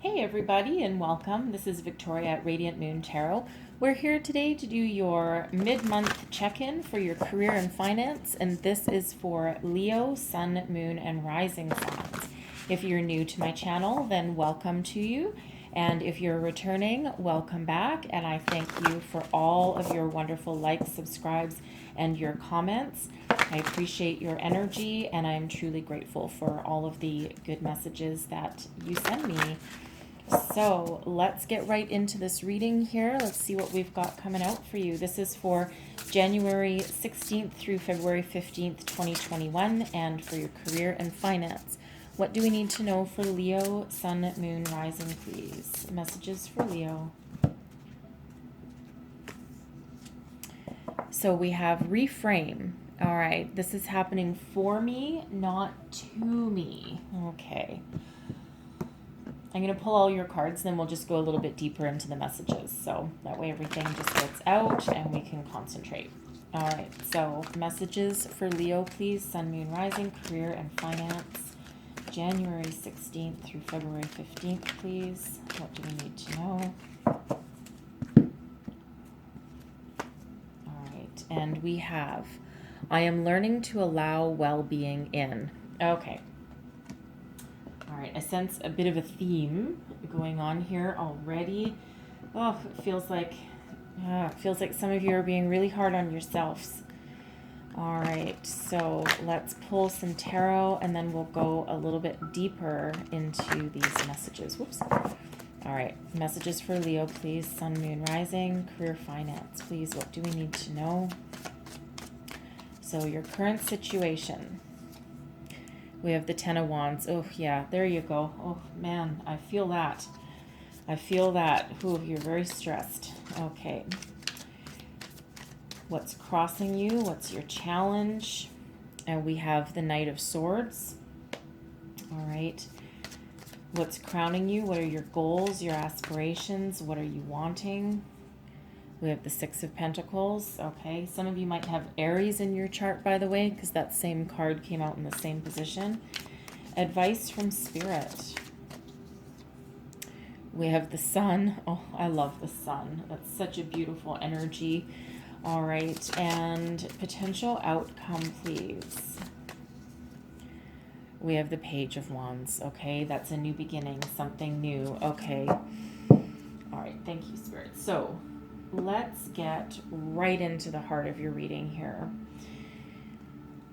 Hey everybody and welcome. This is Victoria at Radiant Moon Tarot. We're here today to do your mid-month check-in for your career and finance, and this is for Leo, Sun, Moon, and Rising signs. If you're new to my channel, then welcome to you. And if you're returning, welcome back. And I thank you for all of your wonderful likes, subscribes, and your comments. I appreciate your energy, and I'm truly grateful for all of the good messages that you send me. So let's get right into this reading here. Let's see what we've got coming out for you. This is for January 16th through February 15th, 2021, and for your career and finance. What do we need to know for Leo, Sun, Moon, Rising, please? Messages for Leo. So we have reframe. All right, this is happening for me, not to me. Okay. I'm going to pull all your cards, then we'll just go a little bit deeper into the messages. So that way everything just gets out and we can concentrate. All right, so messages for Leo, please. Sun, Moon, Rising, career and finance. January 16th through February 15th, please. What do we need to know? All right, and we have, I am learning to allow well-being in. Okay. All right, I sense a bit of a theme going on here already. Oh, it feels like some of you are being really hard on yourselves. All right, so let's pull some tarot and then we'll go a little bit deeper into these messages. Whoops. All right, messages for Leo, please. Sun, Moon, Rising, career, finance, please. What do we need to know? So your current situation. We have the Ten of Wands. Oh, yeah, there you go. Oh, man, I feel that. I feel that. Ooh, you're very stressed. Okay. What's crossing you? What's your challenge? And we have the Knight of Swords. All right. What's crowning you? What are your goals, your aspirations? What are you wanting? We have the Six of Pentacles. Okay. Some of you might have Aries in your chart, by the way, because that same card came out in the same position. Advice from Spirit. We have the Sun. Oh, I love the Sun. That's such a beautiful energy. All right, and potential outcome, please. We have the Page of Wands. Okay, that's a new beginning, something new. Okay. All right, thank you, Spirit. So let's get right into the heart of your reading here.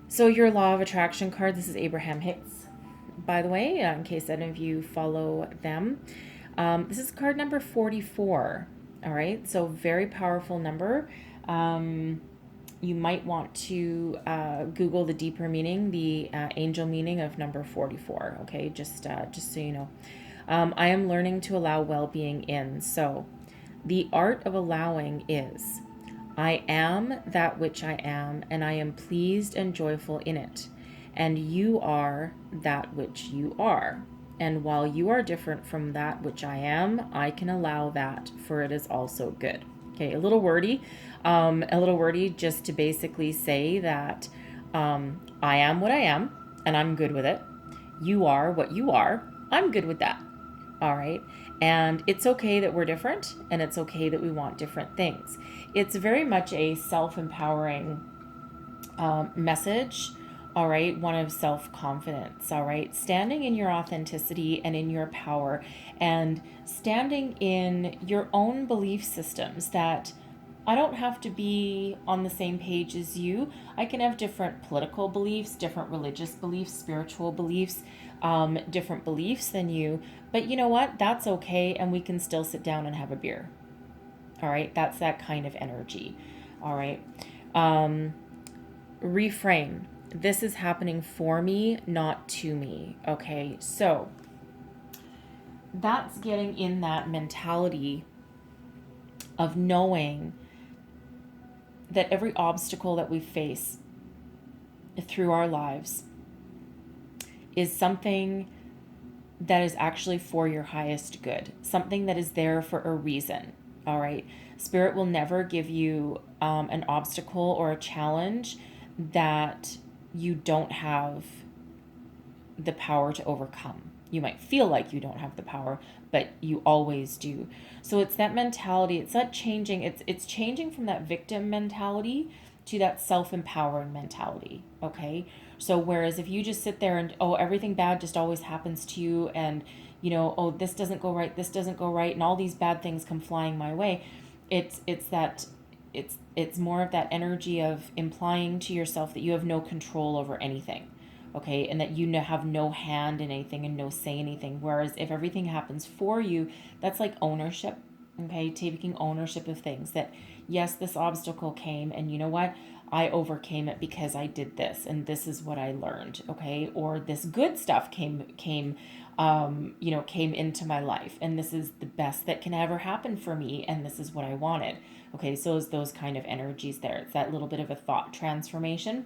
So your Law of Attraction card, this is Abraham Hicks, by the way, in case any of you follow them. This is card number 44. All right, so very powerful number. You might want to Google the deeper meaning, the angel meaning of number 44. Okay, just so you know. I am learning to allow well-being in. So the art of allowing is, I am that which I am, and I am pleased and joyful in it. And you are that which you are. And while you are different from that which I am, I can allow that, for it is also good. Okay, a little wordy just to basically say that I am what I am, and I'm good with it. You are what you are. I'm good with that. All right. And it's okay that we're different, and it's okay that we want different things. It's very much a self-empowering message. All right, one of self-confidence. All right, standing in your authenticity and in your power, and standing in your own belief systems that I don't have to be on the same page as you. I can have different political beliefs, different religious beliefs, spiritual beliefs, different beliefs than you. But you know what? That's okay, and we can still sit down and have a beer. All right, that's that kind of energy. All right. Reframe. This is happening for me, not to me. Okay, so that's getting in that mentality of knowing that every obstacle that we face through our lives is something that is actually for your highest good, something that is there for a reason. All right, Spirit will never give you an obstacle or a challenge that you don't have the power to overcome. You might feel like you don't have the power, but you always do. So it's that mentality. It's that changing. It's changing from that victim mentality to that self-empowering mentality. Okay. So whereas if you just sit there and, oh, everything bad just always happens to you, and oh, this doesn't go right, this doesn't go right, and all these bad things come flying my way, it's that it's more of that energy of implying to yourself that you have no control over anything, okay, and that you have no hand in anything and no say in anything. Whereas if everything happens for you, that's like ownership, okay, taking ownership of things. That yes, this obstacle came, and you know what, I overcame it because I did this, and this is what I learned, okay, or this good stuff came into my life, and this is the best that can ever happen for me, and this is what I wanted. Okay, so it's those kind of energies there. It's that little bit of a thought transformation.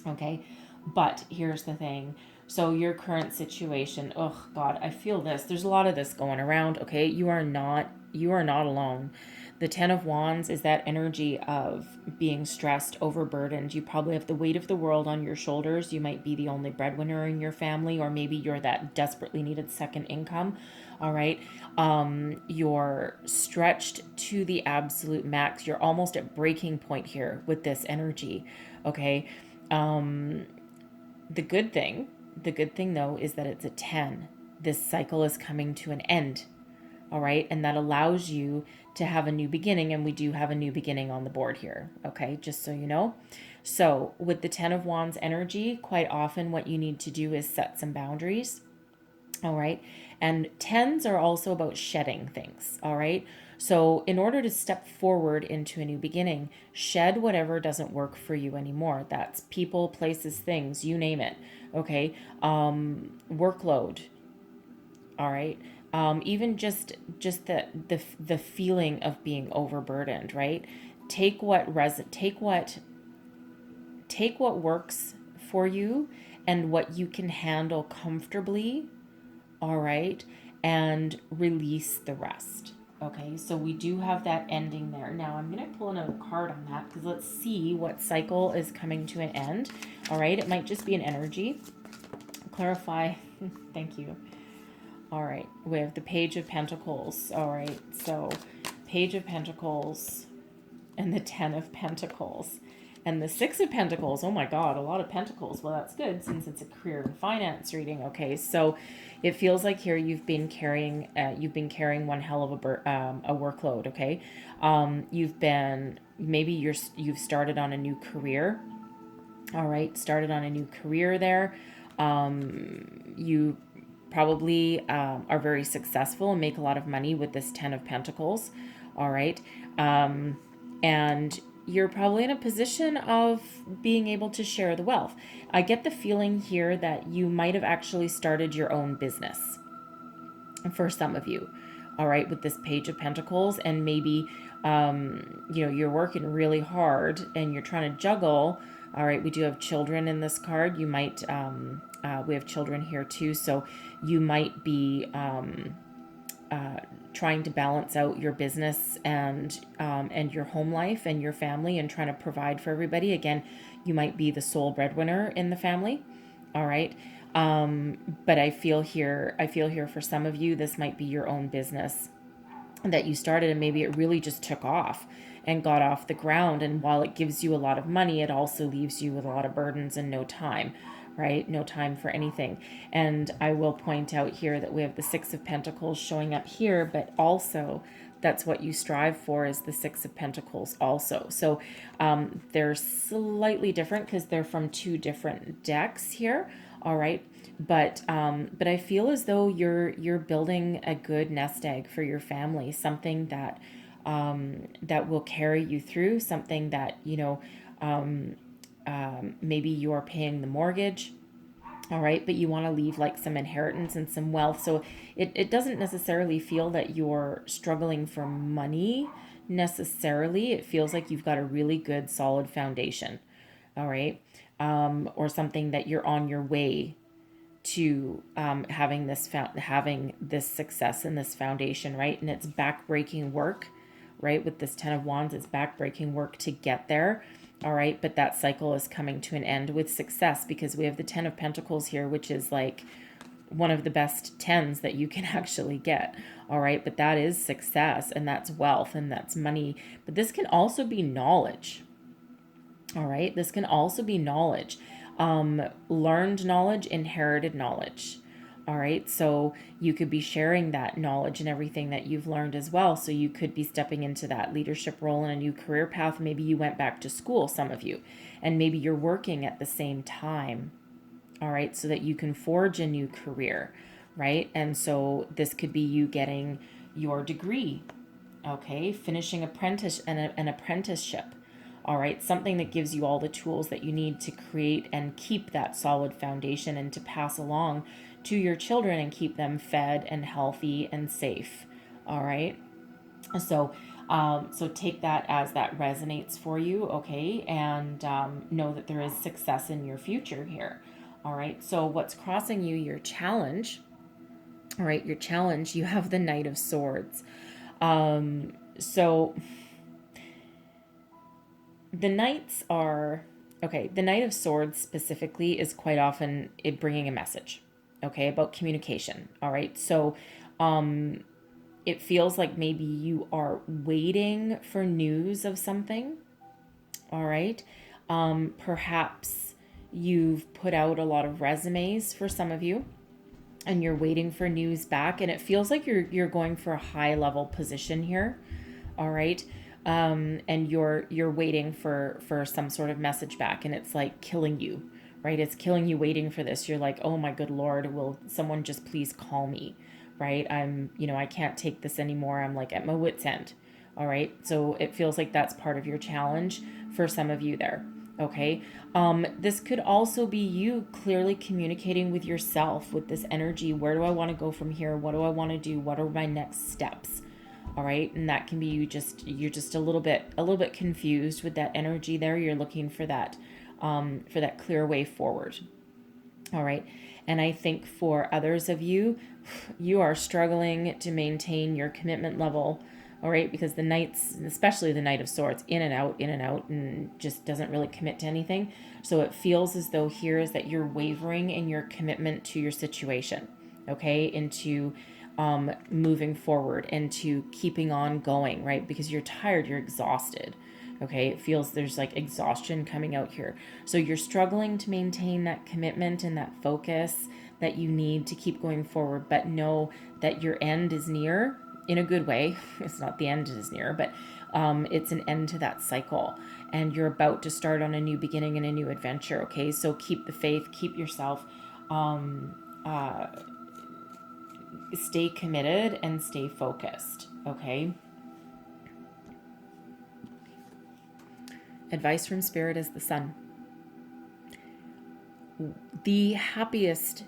Okay, but here's the thing. So your current situation, oh God, I feel this. There's a lot of this going around. Okay, you are not alone. The Ten of Wands is that energy of being stressed, overburdened. You probably have the weight of the world on your shoulders. You might be the only breadwinner in your family, or maybe you're that desperately needed second income. All right. You're stretched to the absolute max. You're almost at breaking point here with this energy. Okay. The good thing though, is that it's a 10. This cycle is coming to an end. All right. And that allows you to have a new beginning. And we do have a new beginning on the board here. Okay. Just so you know. So with the 10 of Wands energy, quite often what you need to do is set some boundaries. All right. And 10s are also about shedding things. All right. So in order to step forward into a new beginning, shed whatever doesn't work for you anymore. That's people, places, things, you name it. Okay. Workload. All right. Even just the feeling of being overburdened, right? Take what works for you and what you can handle comfortably, all right, and release the rest. Okay, so we do have that ending there. Now I'm going to pull another card on that, because let's see what cycle is coming to an end. All right, it might just be an energy. Clarify. Thank you. All right, we have the Page of Pentacles. All right, so Page of Pentacles and the 10 of Pentacles. And the 6 of Pentacles, oh my God, a lot of pentacles. Well, that's good since it's a career and finance reading. Okay, so it feels like here you've been carrying one hell of a workload. Okay, you've started on a new career. All right, started on a new career there. You probably are very successful and make a lot of money with this 10 of Pentacles. All right, and you're probably in a position of being able to share the wealth. I get the feeling here that you might have actually started your own business for some of you. All right, with this Page of Pentacles, and maybe, you're working really hard and you're trying to juggle. All right, we do have children in this card. You might, we have children here too. So you might be, trying to balance out your business and your home life and your family, and trying to provide for everybody. Again, you might be the sole breadwinner in the family. All right. But I feel here for some of you, this might be your own business that you started, and maybe it really just took off and got off the ground. And while it gives you a lot of money, it also leaves you with a lot of burdens and no time. Right? No time for anything. And I will point out here that we have the 6 of Pentacles showing up here, but also that's what you strive for, is the 6 of Pentacles also. So they're slightly different because they're from two different decks here. All right. But I feel as though you're building a good nest egg for your family, something that that will carry you through, something that, maybe you're paying the mortgage, all right, but you want to leave like some inheritance and some wealth. So it doesn't necessarily feel that you're struggling for money necessarily. It feels like you've got a really good solid foundation, all right, or something that you're on your way to having this success and this foundation, right? And it's backbreaking work, right? With this 10 of Wands, it's backbreaking work to get there. All right. But that cycle is coming to an end with success, because we have the 10 of Pentacles here, which is like, one of the best 10s that you can actually get. All right. But that is success, and that's wealth, and that's money. But this can also be knowledge. All right. This can also be knowledge, learned knowledge, inherited knowledge. All right. So you could be sharing that knowledge and everything that you've learned as well. So you could be stepping into that leadership role in a new career path. Maybe you went back to school, some of you, and maybe you're working at the same time. All right. So that you can forge a new career. Right. And so this could be you getting your degree. Okay. Finishing an apprenticeship. All right, something that gives you all the tools that you need to create and keep that solid foundation and to pass along to your children and keep them fed and healthy and safe. All right. So, so take that as that resonates for you, okay, and know that there is success in your future here. All right. So, what's crossing you? Your challenge. All right, your challenge. You have the Knight of Swords. So the knights are, okay, the Knight of Swords specifically is quite often it bringing a message, okay, about communication. All right. So it feels like maybe you are waiting for news of something. All right. Perhaps you've put out a lot of resumes for some of you, and you're waiting for news back, and it feels like you're going for a high level position here. All right. And you're waiting for some sort of message back, and it's like killing you, right? It's killing you waiting for this. You're like, oh my good Lord, will someone just please call me, right? I can't take this anymore. I'm like at my wit's end. All right. So it feels like that's part of your challenge for some of you there. Okay. This could also be you clearly communicating with yourself with this energy. Where do I want to go from here? What do I want to do? What are my next steps? All right. And that can be you're just a little bit confused with that energy there. You're looking for that clear way forward. All right. And I think for others of you, you are struggling to maintain your commitment level. All right. Because the knights, especially the Knight of Swords, in and out, and just doesn't really commit to anything. So it feels as though here is that you're wavering in your commitment to your situation. Okay. Into moving forward, into keeping on going, right? Because you're tired, you're exhausted. Okay, it feels there's like exhaustion coming out here. So you're struggling to maintain that commitment and that focus that you need to keep going forward, but know that your end is near in a good way. It's not the end is near, but it's an end to that cycle. And you're about to start on a new beginning and a new adventure. Okay, so keep the faith, keep yourself stay committed and stay focused, okay? Advice from Spirit is the Sun. The happiest,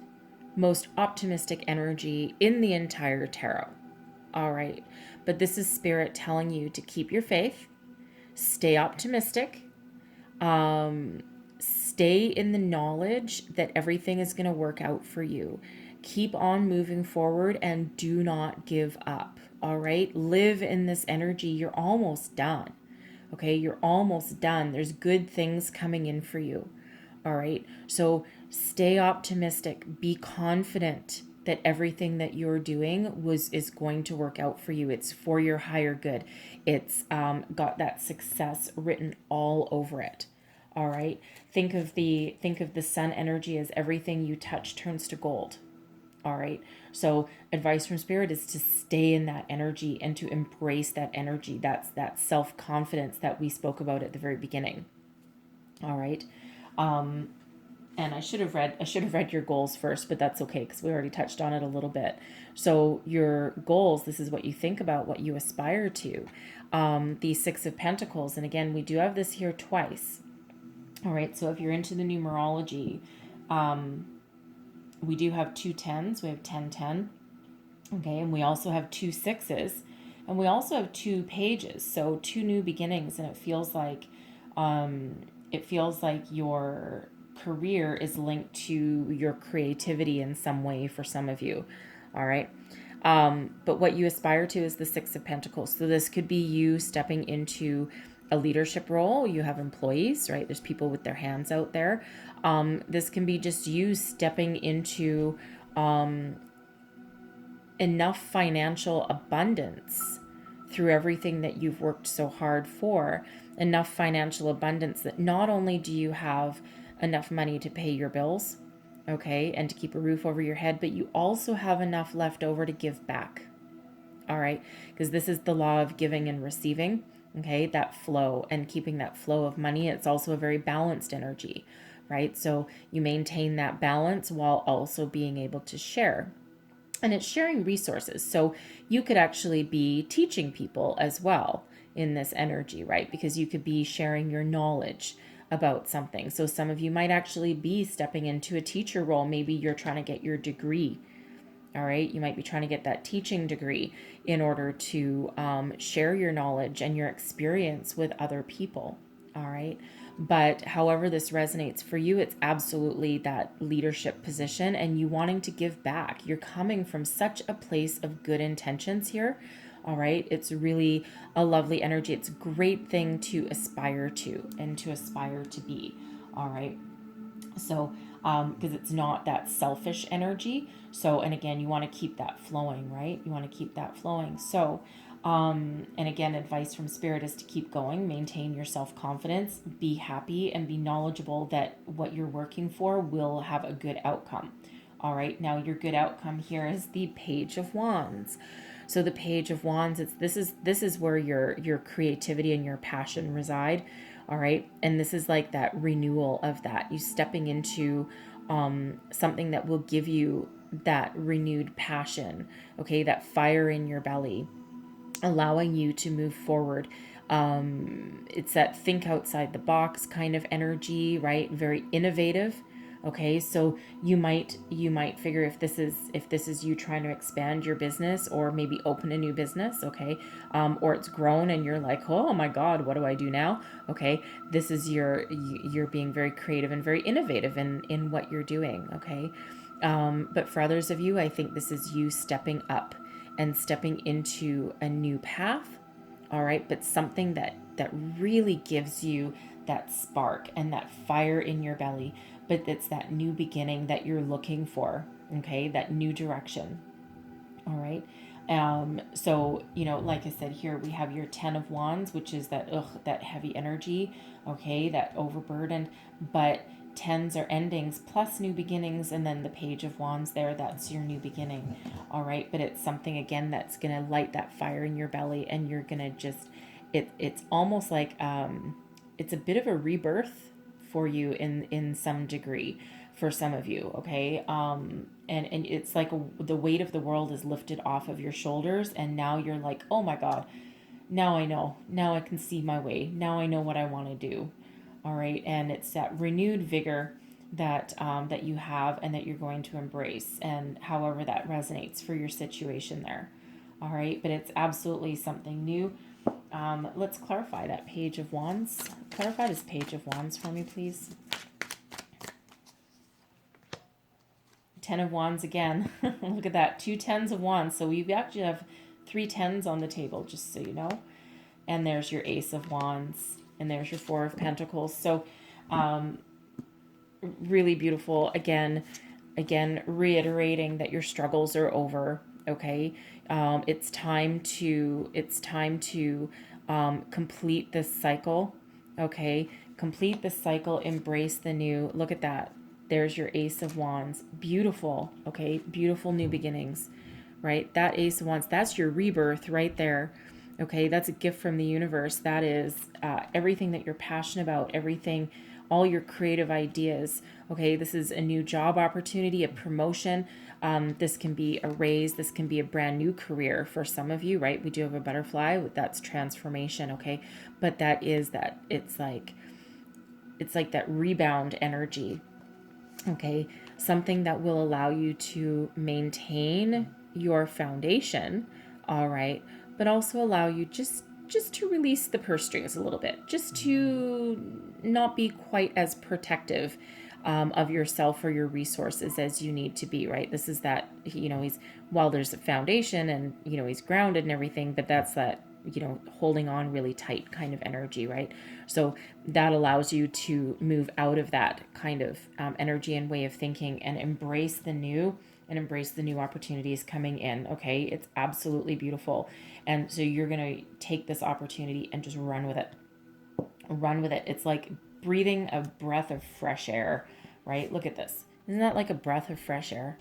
most optimistic energy in the entire tarot. All right. But this is Spirit telling you to keep your faith, stay optimistic, stay in the knowledge that everything is going to work out for you. Keep on moving forward and do not give up. All right. Live in this energy. You're almost done. Okay. You're almost done. There's good things coming in for you. All right. So stay optimistic. Be confident that everything that you're doing is going to work out for you. It's for your higher good. It's got that success written all over it. All right. Think of the sun energy as everything you touch turns to gold. All right. So advice from Spirit is to stay in that energy and to embrace that energy. That's that self-confidence that we spoke about at the very beginning. All right. And I should have read your goals first, but that's okay because we already touched on it a little bit. So your goals, this is what you think about, what you aspire to. The Six of Pentacles, and again, we do have this here twice. All right. So if you're into the numerology, we do have 2 10s. We have 10 10. Okay. And we also have 2 6s. And we also have 2 pages. So 2 new beginnings. And it feels like your career is linked to your creativity in some way for some of you. All right. But what you aspire to is the Six of Pentacles. So this could be you stepping into a leadership role. You have employees, right? There's people with their hands out there. This can be just you stepping into enough financial abundance through everything that you've worked so hard for, enough financial abundance that not only do you have enough money to pay your bills, okay, and to keep a roof over your head, but you also have enough left over to give back. All right, because this is the law of giving and receiving, okay, that flow and keeping that flow of money. It's also a very balanced energy, right? So you maintain that balance while also being able to share. And it's sharing resources. So you could actually be teaching people as well in this energy, right? Because you could be sharing your knowledge about something. So some of you might actually be stepping into a teacher role. Maybe you're trying to get your degree. All right, you might be trying to get that teaching degree in order to share your knowledge and your experience with other people. All right, but however this resonates for you, it's absolutely that leadership position and you wanting to give back. You're coming from such a place of good intentions here. All right, it's really a lovely energy. It's a great thing to aspire to and to aspire to be. All right. So, because it's not that selfish energy. So, and again, you want to keep that flowing, right? You want to keep that flowing. So, and again, advice from Spirit is to keep going, maintain your self confidence, be happy, and be knowledgeable that what you're working for will have a good outcome. All right. Now, your good outcome here is the Page of Wands. So the Page of Wands, this is where your creativity and your passion reside. All right. And this is like that renewal of that. You stepping into something that will give you that renewed passion. Okay. That fire in your belly, allowing you to move forward. It's that think outside the box kind of energy, right? Very innovative. Okay, so you might figure if this is you trying to expand your business or maybe open a new business, okay, or it's grown and you're like, oh my God, what do I do now? Okay, this is you're being very creative and very innovative in what you're doing, okay. But for others of you, I think this is you stepping up and stepping into a new path, all right, but something that really gives you that spark and that fire in your belly, but it's that new beginning that you're looking for, okay, that new direction. All right. So, like I said, here we have your 10 of Wands, which is that heavy energy, okay, that overburdened, but tens are endings plus new beginnings, and then the Page of Wands there, that's your new beginning. All right. But it's something, again, that's going to light that fire in your belly, and you're going to just, it's almost like, it's a bit of a rebirth for you in some degree for some of you, okay, and it's like the weight of the world is lifted off of your shoulders, and now you're like, oh my God, now I know, now I can see my way, now I know what I want to do. All right, and it's that renewed vigor that that you have and that you're going to embrace, and however that resonates for your situation there. All right, but it's absolutely something new. Let's clarify that Page of Wands. Clarify this Page of Wands for me, please. 10 of Wands again. Look at that. 2 tens of Wands. So we actually have 3 tens on the table, just so you know. And there's your Ace of Wands. And there's your 4 of Pentacles. So really beautiful. Again, reiterating that your struggles are over. Okay. It's time to complete this cycle. Okay. Complete the cycle. Embrace the new. Look at that. There's your Ace of Wands. Beautiful. Okay. Beautiful new beginnings, right? That Ace of Wands, that's your rebirth right there. Okay. That's a gift from the universe. That is everything that you're passionate about, everything, all your creative ideas. Okay. This is a new job opportunity, a promotion. This can be a raise. This can be a brand new career for some of you, right? We do have a butterfly. That's transformation. Okay. But that is that it's like that rebound energy. Okay, something that will allow you to maintain your foundation, all right, but also allow you just to release the purse strings a little bit, just to not be quite as protective of yourself or your resources as you need to be, right? This is that, he's, while there's a foundation and, he's grounded and everything, but that's that, holding on really tight kind of energy, right? So that allows you to move out of that kind of energy and way of thinking and embrace the new and embrace the new opportunities coming in. Okay, it's absolutely beautiful. And so you're going to take this opportunity and just run with it. Run with it. It's like breathing a breath of fresh air, right? Look at this. Isn't that like a breath of fresh air?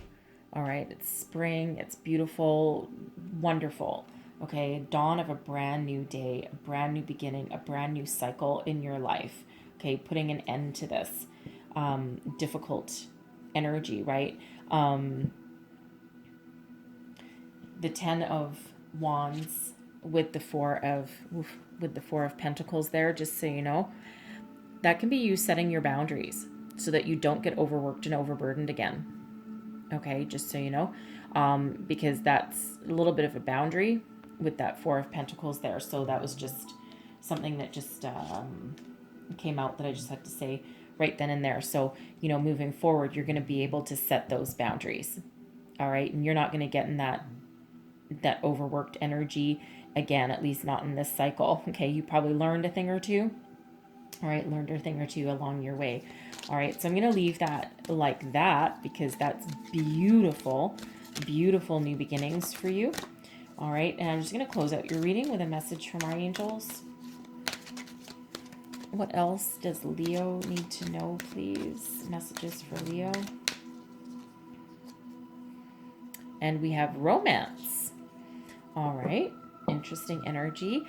All right, it's spring, it's beautiful, wonderful. Okay, dawn of a brand new day, a brand new beginning, a brand new cycle in your life. Okay, putting an end to this difficult energy, right? The 10 of Wands with the four of Pentacles there, just so you know, that can be you setting your boundaries so that you don't get overworked and overburdened again. Okay, just so you know, because that's a little bit of a boundary with that Four of Pentacles there. So that was just something that just came out that I just had to say right then and there. So, you know, moving forward, you're going to be able to set those boundaries. All right, and you're not going to get in that overworked energy again, at least not in this cycle. Okay, you probably learned a thing or two. All right, learned a thing or two along your way. All right, so I'm going to leave that like that because that's beautiful, beautiful new beginnings for you. All right, and I'm just going to close out your reading with a message from our angels. What else does Leo need to know, please? Messages for Leo. And we have romance. All right. Interesting energy.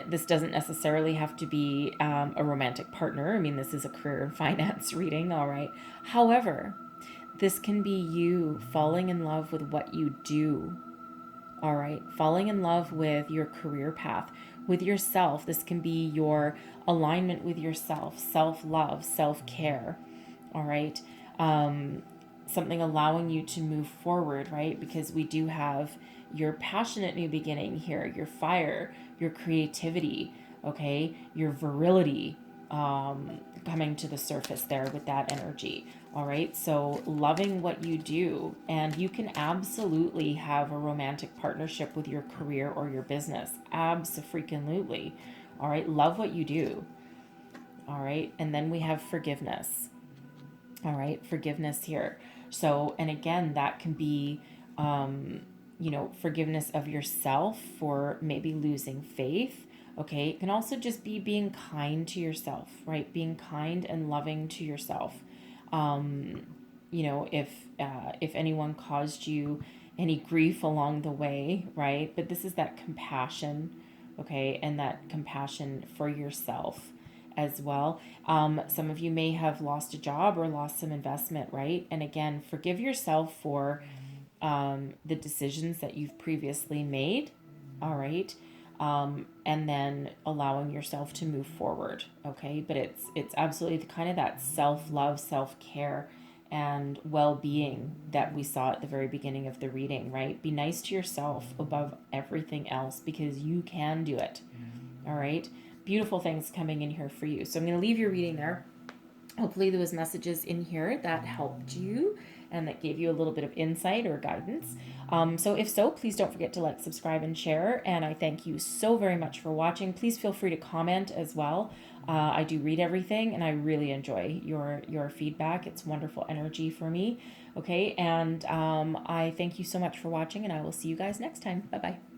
This doesn't necessarily have to be a romantic partner. I mean, this is a career and finance reading, all right. However, this can be you falling in love with what you do, all right. Falling in love with your career path, with yourself. This can be your alignment with yourself, self-love, self-care, all right. Something allowing you to move forward, right? Because we do have your passionate new beginning here, your fire, your creativity, okay, your virility coming to the surface there with that energy. All right, so loving what you do, and you can absolutely have a romantic partnership with your career or your business. Abso-freaking-lutely. All right, love what you do. All right, and then we have forgiveness. All right, forgiveness here. So, and again, that can be, you know, forgiveness of yourself for maybe losing faith. Okay, it can also just be being kind to yourself, right? Being kind and loving to yourself. You know, if anyone caused you any grief along the way, right? But this is that compassion, okay, and that compassion for yourself as well. Some of you may have lost a job or lost some investment, right? And again, forgive yourself for the decisions that you've previously made, all right? And then allowing yourself to move forward, okay? But it's absolutely the kind of that self-love, self-care, and well-being that we saw at the very beginning of the reading, right? Be nice to yourself above everything else because you can do it, all right? Beautiful things coming in here for you. So I'm going to leave your reading there. Hopefully there was messages in here that helped you and that gave you a little bit of insight or guidance. So if so, please don't forget to like, subscribe, and share. And I thank you so very much for watching. Please feel free to comment as well. I do read everything and I really enjoy your feedback. It's wonderful energy for me. Okay, and I thank you so much for watching and I will see you guys next time. Bye-bye.